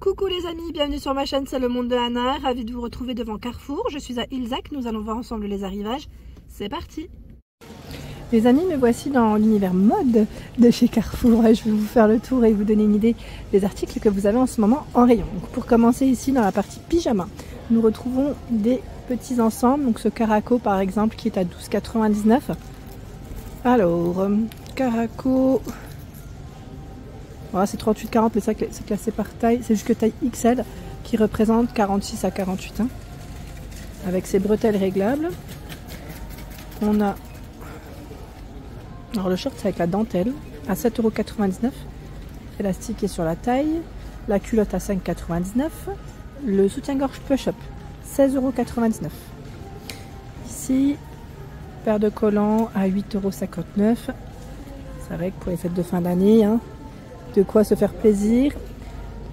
Coucou les amis, bienvenue sur ma chaîne, c'est le monde de Anna, ravie de vous retrouver devant Carrefour. Je suis à Ilzac, nous allons voir ensemble les arrivages. C'est parti! Les amis, me voici dans l'univers mode de chez Carrefour. Je vais vous faire le tour et vous donner une idée des articles que vous avez en ce moment en rayon. Donc pour commencer ici dans la partie pyjama, nous retrouvons des petits ensembles. Donc ce Caraco par exemple qui est à 12,99 €. Alors, Caraco... Voilà, c'est 38,40 mais c'est classé par taille, c'est jusque taille XL qui représente 46 à 48 hein, avec ses bretelles réglables. On a alors le short c'est avec la dentelle à 7,99 €, élastique est sur la taille, la culotte à 5,99 €, le soutien-gorge push-up 16,99 €. Ici, paire de collants à 8,59 €. C'est vrai que pour les fêtes de fin d'année, hein, de quoi se faire plaisir.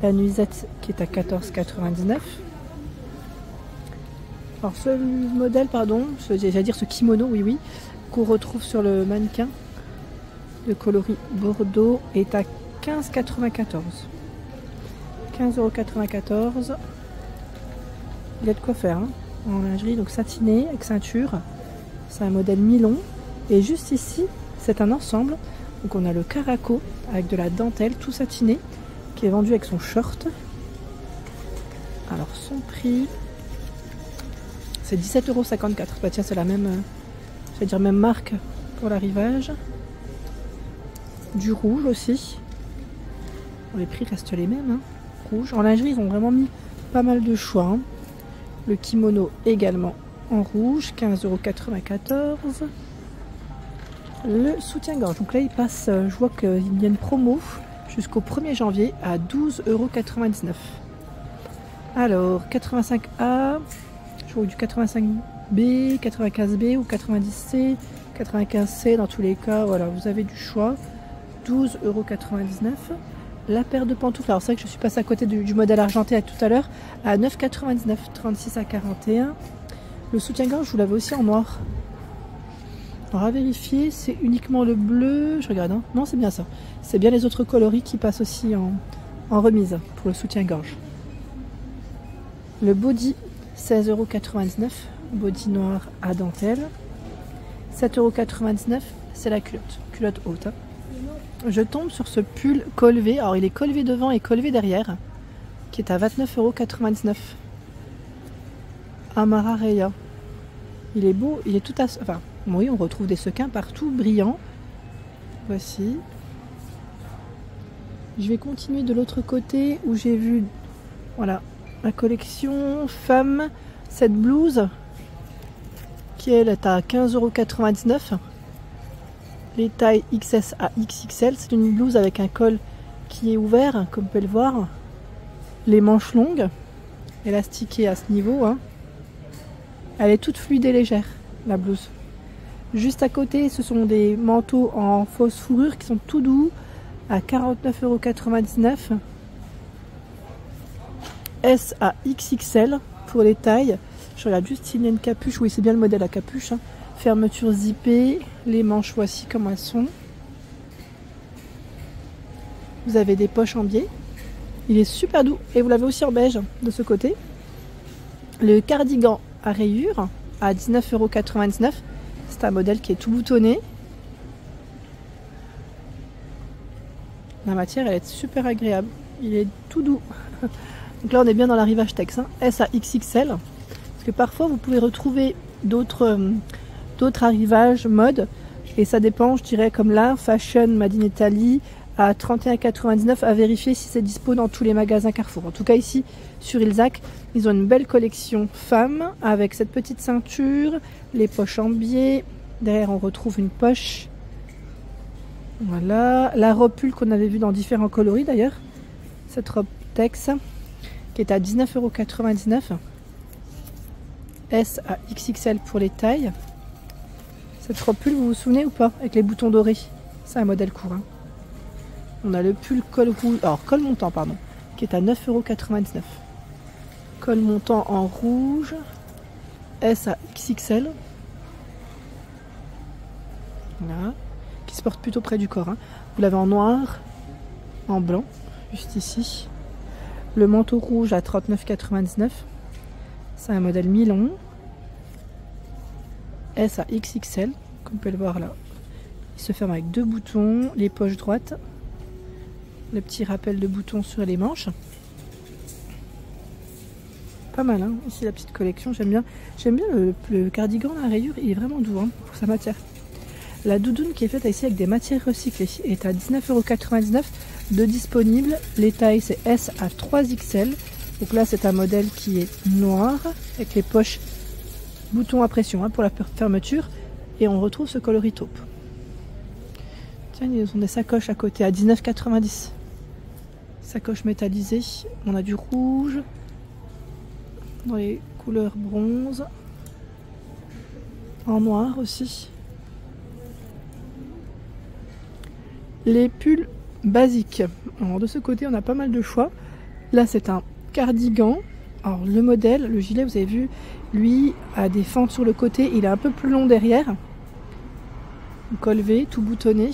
La nuisette qui est à 14,99 €. Alors ce modèle, pardon, j'allais dire ce kimono, oui, qu'on retrouve sur le mannequin de coloris bordeaux est à 15,94 €. 15,94 €. Il y a de quoi faire hein, en lingerie, donc satiné avec ceinture. C'est un modèle mi-long. Et juste ici, c'est un ensemble. Donc on a le Caraco avec de la dentelle tout satiné qui est vendu avec son short. Alors son prix c'est 17,54 €. Bah tiens, c'est la même, je vais dire même marque pour l'arrivage. Du rouge aussi. Bon, les prix restent les mêmes. Hein. Rouge. En lingerie, ils ont vraiment mis pas mal de choix. Hein. Le kimono également en rouge, 15,94 €. Le soutien-gorge, donc là il passe, je vois qu'il y a une promo jusqu'au 1er janvier à 12,99 €. Alors 85A, je vois du 85B, 95B ou 90C, 95C dans tous les cas, voilà, vous avez du choix. 12,99 €. La paire de pantoufles, alors c'est vrai que je suis passée à côté du modèle argenté à tout à l'heure, à 9,99 €, 36 à 41. Le soutien-gorge, je vous l'avais aussi en noir. Alors à vérifier, c'est uniquement le bleu, je regarde, hein. Non c'est bien ça. C'est bien les autres coloris qui passent aussi en remise pour le soutien-gorge. Le body, 16,99 €, body noir à dentelle. 7,99 €, c'est la culotte haute. Hein. Je tombe sur ce pull col V, alors il est col V devant et col V derrière, qui est à 29,99 €. Amara Reya. Il est beau, il est tout à... Enfin, oui, on retrouve des sequins partout, brillants. Voici. Je vais continuer de l'autre côté où j'ai vu, voilà, la collection femme. Cette blouse, qui elle est à 15,99 €. Les tailles XS à XXL. C'est une blouse avec un col qui est ouvert, comme vous pouvez le voir. Les manches longues, élastiquées à ce niveau. Hein. Elle est toute fluide et légère, la blouse. Juste à côté, ce sont des manteaux en fausse fourrure qui sont tout doux à 49,99 €. S à XXL pour les tailles. Je regarde juste s'il y a une capuche. Oui, c'est bien le modèle à capuche. Hein. Fermeture zippée. Les manches, voici comment elles sont. Vous avez des poches en biais. Il est super doux. Et vous l'avez aussi en beige de ce côté. Le cardigan à rayures à 19,99 €. C'est un modèle qui est tout boutonné. La matière, elle est super agréable. Il est tout doux. Donc là, on est bien dans l'arrivage Tex. Hein. S à XXL. Parce que parfois, vous pouvez retrouver d'autres arrivages mode. Et ça dépend, je dirais, comme là, Fashion Made in Italy à 31,99 €. À vérifier si c'est dispo dans tous les magasins Carrefour. En tout cas, ici, sur Ilzac, ils ont une belle collection femmes avec cette petite ceinture, les poches en biais. Derrière, on retrouve une poche. Voilà. La robe pull qu'on avait vue dans différents coloris d'ailleurs. Cette robe Tex qui est à 19,99 €. S à XXL pour les tailles. Cette robe pull, vous vous souvenez ou pas? Avec les boutons dorés. C'est un modèle court. Hein. On a le pull col rouge, alors col montant pardon, qui est à 9,99 €. Col montant en rouge, S à XXL. Voilà. Qui se porte plutôt près du corps. Hein. Vous l'avez en noir, en blanc, juste ici. Le manteau rouge à 39,99 €. C'est un modèle mi-long. S à XXL, comme vous pouvez le voir là. Il se ferme avec 2 boutons, les poches droites. Le petit rappel de boutons sur les manches. Pas mal, hein. Ici la petite collection, j'aime bien. J'aime bien le cardigan, la rayure, il est vraiment doux hein, pour sa matière. La doudoune qui est faite ici avec des matières recyclées est à 19,99 €. De disponibles, les tailles c'est S à 3XL. Donc là c'est un modèle qui est noir avec les poches boutons à pression hein, pour la fermeture. Et on retrouve ce coloris taupe. Tiens, ils ont des sacoches à côté à 19,90 €. Sacoche métallisée. On a du rouge dans les couleurs bronze, en noir aussi. Les pulls basiques. Alors de ce côté on a pas mal de choix. Là c'est un cardigan. Alors le modèle, le gilet vous avez vu, lui a des fentes sur le côté, il est un peu plus long derrière. Col V, tout boutonné.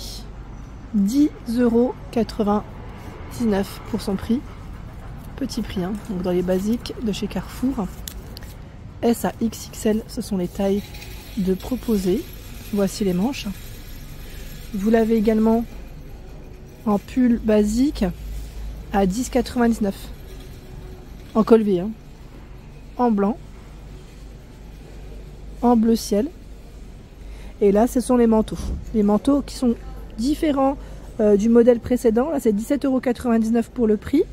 10,99 € pour son prix. Petit prix, hein. Donc dans les basiques de chez Carrefour. S à XXL, ce sont les tailles de proposées. Voici les manches. Vous l'avez également en pull basique à 10,99 €. En col V, hein. En blanc. En bleu ciel. Et là, ce sont les manteaux. Les manteaux qui sont différents du modèle précédent. Là, c'est 17,99 € pour le prix.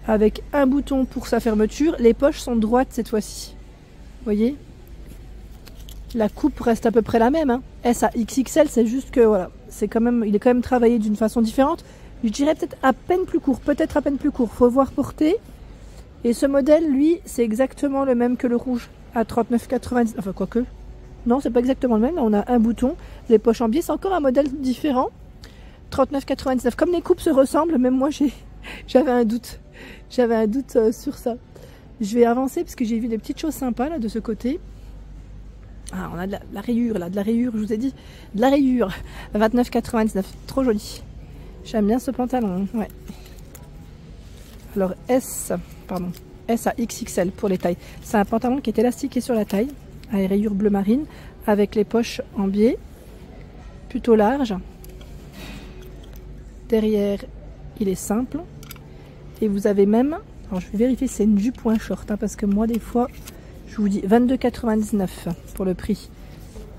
Avec un bouton pour sa fermeture. Les poches sont droites cette fois-ci. Vous voyez? La coupe reste à peu près la même. Hein. S à XXL, c'est juste que voilà, c'est quand même, il est quand même travaillé d'une façon différente. Je dirais peut-être à peine plus court. Peut-être à peine plus court. Faut voir porter. Et ce modèle, lui, c'est exactement le même que le rouge. À 39,99 €. Enfin, quoique. Non, c'est pas exactement le même. Là, on a un bouton. Les poches en biais, c'est encore un modèle différent. 39,99 €. Comme les coupes se ressemblent, même moi, j'avais un doute. J'avais un doute sur ça. Je vais avancer parce que j'ai vu des petites choses sympas là de ce côté. Ah, on a de la rayure là, de la rayure, je vous ai dit. De la rayure. 29,99 €. Trop joli. J'aime bien ce pantalon. Ouais. Alors S à XXL pour les tailles. C'est un pantalon qui est élastiqué sur la taille, à rayures bleu marine, avec les poches en biais, plutôt large. Derrière, il est simple. Et vous avez même, alors je vais vérifier si c'est une jupe ou un short, hein, parce que moi des fois, je vous dis 22,99 € pour le prix.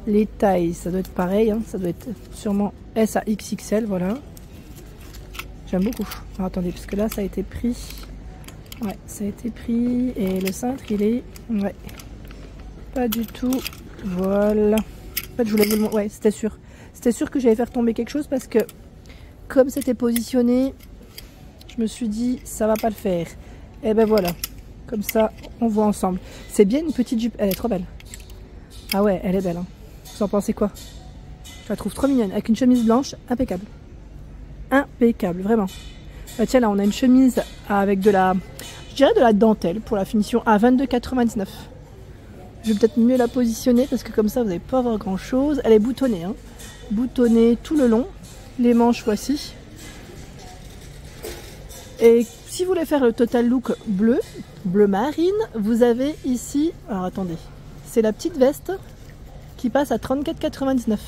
Les tailles, ça doit être pareil, hein, ça doit être sûrement S à XXL, voilà. J'aime beaucoup. Alors, attendez, parce que là, ça a été pris. Ouais, ça a été pris. Et le cintre, il est... Ouais. Pas du tout. Voilà. En fait, je voulais vous le montrer. Ouais, c'était sûr. C'était sûr que j'allais faire tomber quelque chose parce que, comme c'était positionné, je me suis dit, ça va pas le faire. Et ben voilà. Comme ça, on voit ensemble. C'est bien une petite jupe. Elle est trop belle. Ah ouais, elle est belle. Hein. Vous en pensez quoi? Je la trouve trop mignonne. Avec une chemise blanche, impeccable. Impeccable, vraiment. Bah tiens, là, on a une chemise avec de la... Je dirais de la dentelle pour la finition à 22,99 €. Je vais peut-être mieux la positionner parce que comme ça, vous n'allez pas voir grand-chose. Elle est boutonnée. Hein. Boutonnée tout le long. Les manches, voici. Et si vous voulez faire le total look bleu marine, vous avez ici... Alors, attendez. C'est la petite veste qui passe à 34,99 €.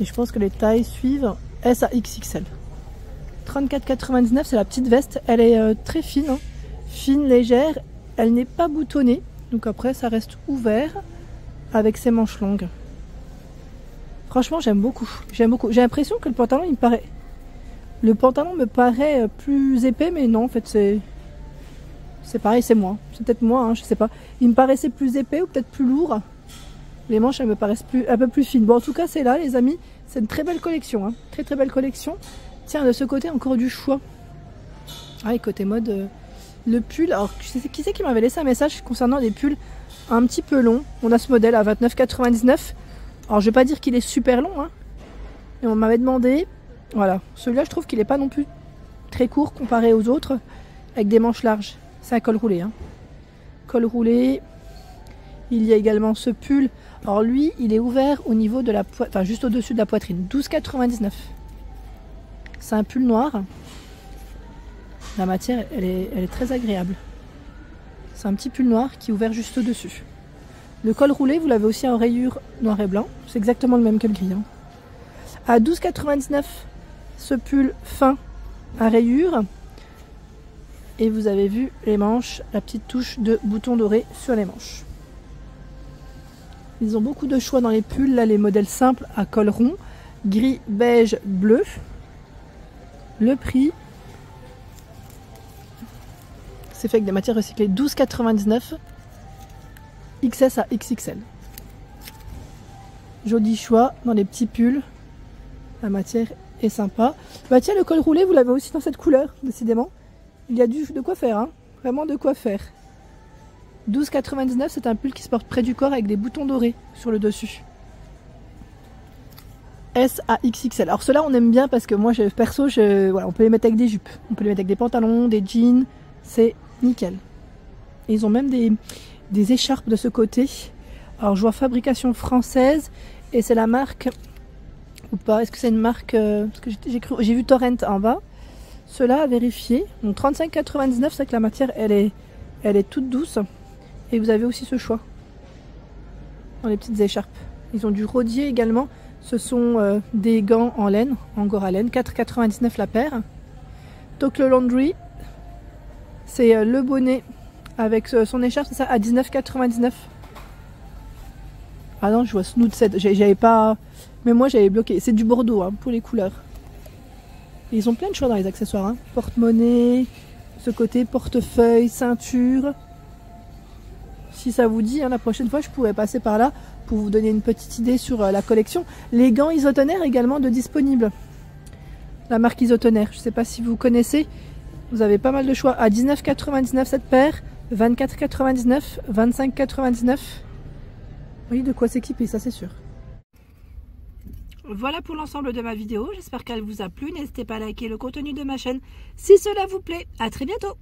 Et je pense que les tailles suivent S à XXL. 34,99 €, c'est la petite veste. Elle est très fine, hein. Fine, légère. Elle n'est pas boutonnée. Donc après, ça reste ouvert avec ses manches longues. Franchement, j'aime beaucoup. J'aime beaucoup. J'ai l'impression que le pantalon, il me paraît... Le pantalon me paraît plus épais, mais non, en fait, c'est pareil, c'est moi. C'est peut-être moi, hein, je sais pas. Il me paraissait plus épais ou peut-être plus lourd. Les manches, elles me paraissent un peu plus fines. Bon, en tout cas, c'est là, les amis. C'est une très belle collection. Hein. Très, très belle collection. Tiens, de ce côté, encore du choix. Ah, et côté mode, le pull. Alors, qui c'est qui m'avait laissé un message concernant des pulls un petit peu longs? On a ce modèle à 29,99 €. Alors, je vais pas dire qu'il est super long. Hein. Et on m'avait demandé... Voilà. Celui-là, je trouve qu'il n'est pas non plus très court comparé aux autres. Avec des manches larges. C'est un col roulé. Hein. Col roulé. Il y a également ce pull. Alors lui, il est ouvert au niveau de la poitrine, enfin juste au-dessus de la poitrine. 12,99 €. C'est un pull noir. La matière, elle est très agréable. C'est un petit pull noir qui est ouvert juste au-dessus. Le col roulé, vous l'avez aussi en rayure noir et blanc. C'est exactement le même que le gris. Hein. À 12,99 €, ce pull fin à rayures. Et vous avez vu les manches, la petite touche de bouton doré sur les manches. Ils ont beaucoup de choix dans les pulls. Là, les modèles simples à col rond, gris, beige, bleu. Le prix, c'est fait avec des matières recyclées, 12,99 €, XS à XXL. Joli choix dans les petits pulls. La matière est sympa. Bah tiens, le col roulé, vous l'avez aussi dans cette couleur, décidément. Il y a de quoi faire, hein. Vraiment de quoi faire. 12,99 €, c'est un pull qui se porte près du corps avec des boutons dorés sur le dessus. S à XXL. Alors ceux-là, on aime bien parce que moi, perso, voilà, on peut les mettre avec des jupes, on peut les mettre avec des pantalons, des jeans, c'est nickel. Et ils ont même des écharpes de ce côté. Alors je vois fabrication française et c'est la marque ou pas? Est-ce que c'est une marque? Parce que j'ai vu Torrent en bas. Ceux-là à vérifier. Donc 35,99 €, c'est vrai que la matière elle est toute douce. Et vous avez aussi ce choix dans les petites écharpes. Ils ont du rodier également. Ce sont des gants en laine, angora laine, 4,99 € la paire. Tokyo Laundry, c'est le bonnet avec son écharpe, c'est ça, à 19,99 €. Ah non, je vois Snood 7, j'avais pas... Mais moi j'avais bloqué, c'est du Bordeaux hein, pour les couleurs. Et ils ont plein de choix dans les accessoires, hein. Porte-monnaie, ce côté, portefeuille, ceinture. Si ça vous dit, hein, la prochaine fois je pourrais passer par là pour vous donner une petite idée sur la collection. Les gants isotonaires également de disponibles. La marque Isotonaire, je ne sais pas si vous connaissez. Vous avez pas mal de choix. À 19,99 € cette paire, 24,99 €, 25,99 €. Oui, de quoi s'équiper, ça c'est sûr. Voilà pour l'ensemble de ma vidéo. J'espère qu'elle vous a plu. N'hésitez pas à liker le contenu de ma chaîne si cela vous plaît. À très bientôt.